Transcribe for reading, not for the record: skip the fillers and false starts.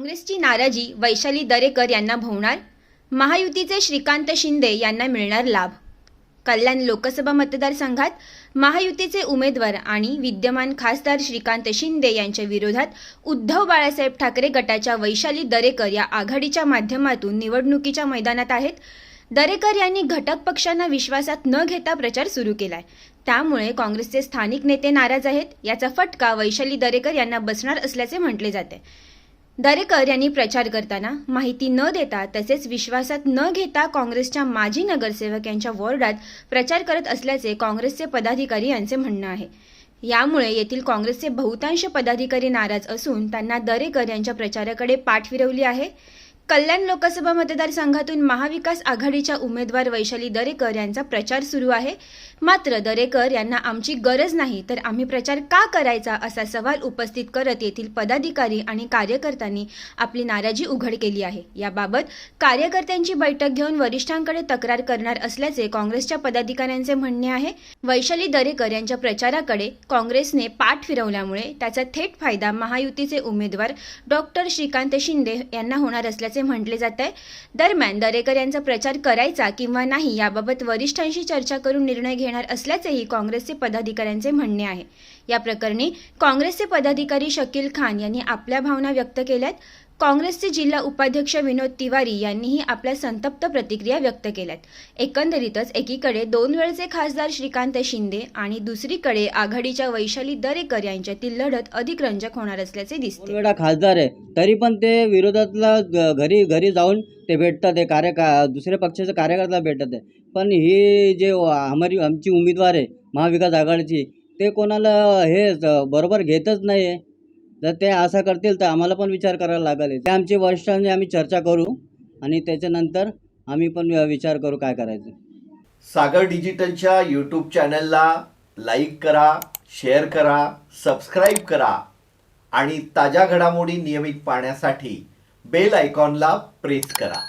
काँग्रेसची नाराजी वैशाली दरेकर यांना भोवणार, महायुतीचे श्रीकांत शिंदे यांना मिळणार लाभ। कल्याण लोकसभा मतदारसंघात महायुतीचे उमेदवार आणि विद्यमान खासदार श्रीकांत शिंदे यांच्या विरोधात उद्धव बाळासाहेब ठाकरे गटाच्या वैशाली दरेकर या आघाडीच्या माध्यमातून निवडणुकीच्या मैदानात आहेत। दरेकर यांनी घटक पक्षांना विश्वासात न घेता प्रचार सुरू केलाय। त्यामुळे काँग्रेसचे स्थानिक नेते नाराज आहेत। याचा फटका वैशाली दरेकर यांना बसणार असल्याचे म्हटले जाते। दरेकर यांनी प्रचार करताना माहिती न देता तसेच विश्वासात न घेता काँग्रेसच्या माजी नगरसेवक यांच्या वॉर्डात प्रचार करत असल्याचे काँग्रेसचे पदाधिकारी यांचे म्हणणे आहे। यामुळे येथील काँग्रेसचे बहुतांश पदाधिकारी नाराज असून त्यांना दरेकर यांच्या प्रचाराकडे पाठ फिरवली आहे। कल्याण लोकसभा मतदारसंघातून महाविकास आघाडीच्या उमेदवार वैशाली दरेकर यांचा प्रचार सुरू आहे। मात्र दरेकर यांना आमची गरज नाही तर आम्ही प्रचार का करायचा असा सवाल उपस्थित करत येथील पदाधिकारी आणि कार्यकर्त्यांनी आपली नाराजी उघड केली आहे। याबाबत कार्यकर्त्यांची बैठक घेऊन वरिष्ठांकडे तक्रार करणार असल्याचे काँग्रेसच्या पदाधिकाऱ्यांचे म्हणणे आहे। वैशाली दरेकर यांच्या प्रचाराकडे काँग्रेसने पाठ फिरवल्यामुळे त्याचा थेट फायदा महायुतीचे उमेदवार डॉक्टर श्रीकांत शिंदे यांना होणार असल्याचे म्हटले जात आहे। दरम्यान दरेकर यांचा प्रचार करायचा किंवा नाही याबाबत वरिष्ठांशी चर्चा करून निर्णय घेणार असल्याचेही काँग्रेसचे पदाधिकाऱ्यांचे म्हणणे आहे। या प्रकरणी काँग्रेसचे पदाधिकारी शकील खान यांनी आपल्या भावना व्यक्त केल्यात। काँग्रेसचे जिल्हा उपाध्यक्ष विनोद तिवारी यांनीही आपल्या संतप्त प्रतिक्रिया व्यक्त केल्यात। एकंदरीतच एकीकडे 2 वेळचे खासदार श्रीकांत शिंदे आणि दुसरीकडे आघाडीच्या वैशाली दरेकर यांच्यातील लढत अधिक रंजक होणार असल्याचे दिसते। 2 वेळा खासदार आहे तरी पण ते विरोधातला घरी जाऊन ते भेटतात, ते दुसऱ्या पक्षाचे कार्यकर्ता भेटत आहे। पण ही जे आमची उमेदवार आहे महाविकास आघाडीची ते कोणाला हे बरोबर घेतच नाही आहे। जर ते असं करतील तर आम्हाला पण विचार करायला लागेल। ते आमचे वरिष्ठांनी आम्ही चर्चा करू आणि त्याच्यानंतर आम्ही पण विचार करू काय करायचं। सागर डिजिटलच्या यूट्यूब चॅनलला लाईक करा, शेअर करा, सबस्क्राईब करा आणि ताज्या घडामोडी नियमित पाहण्यासाठी बेल आयकॉनला प्रेस करा।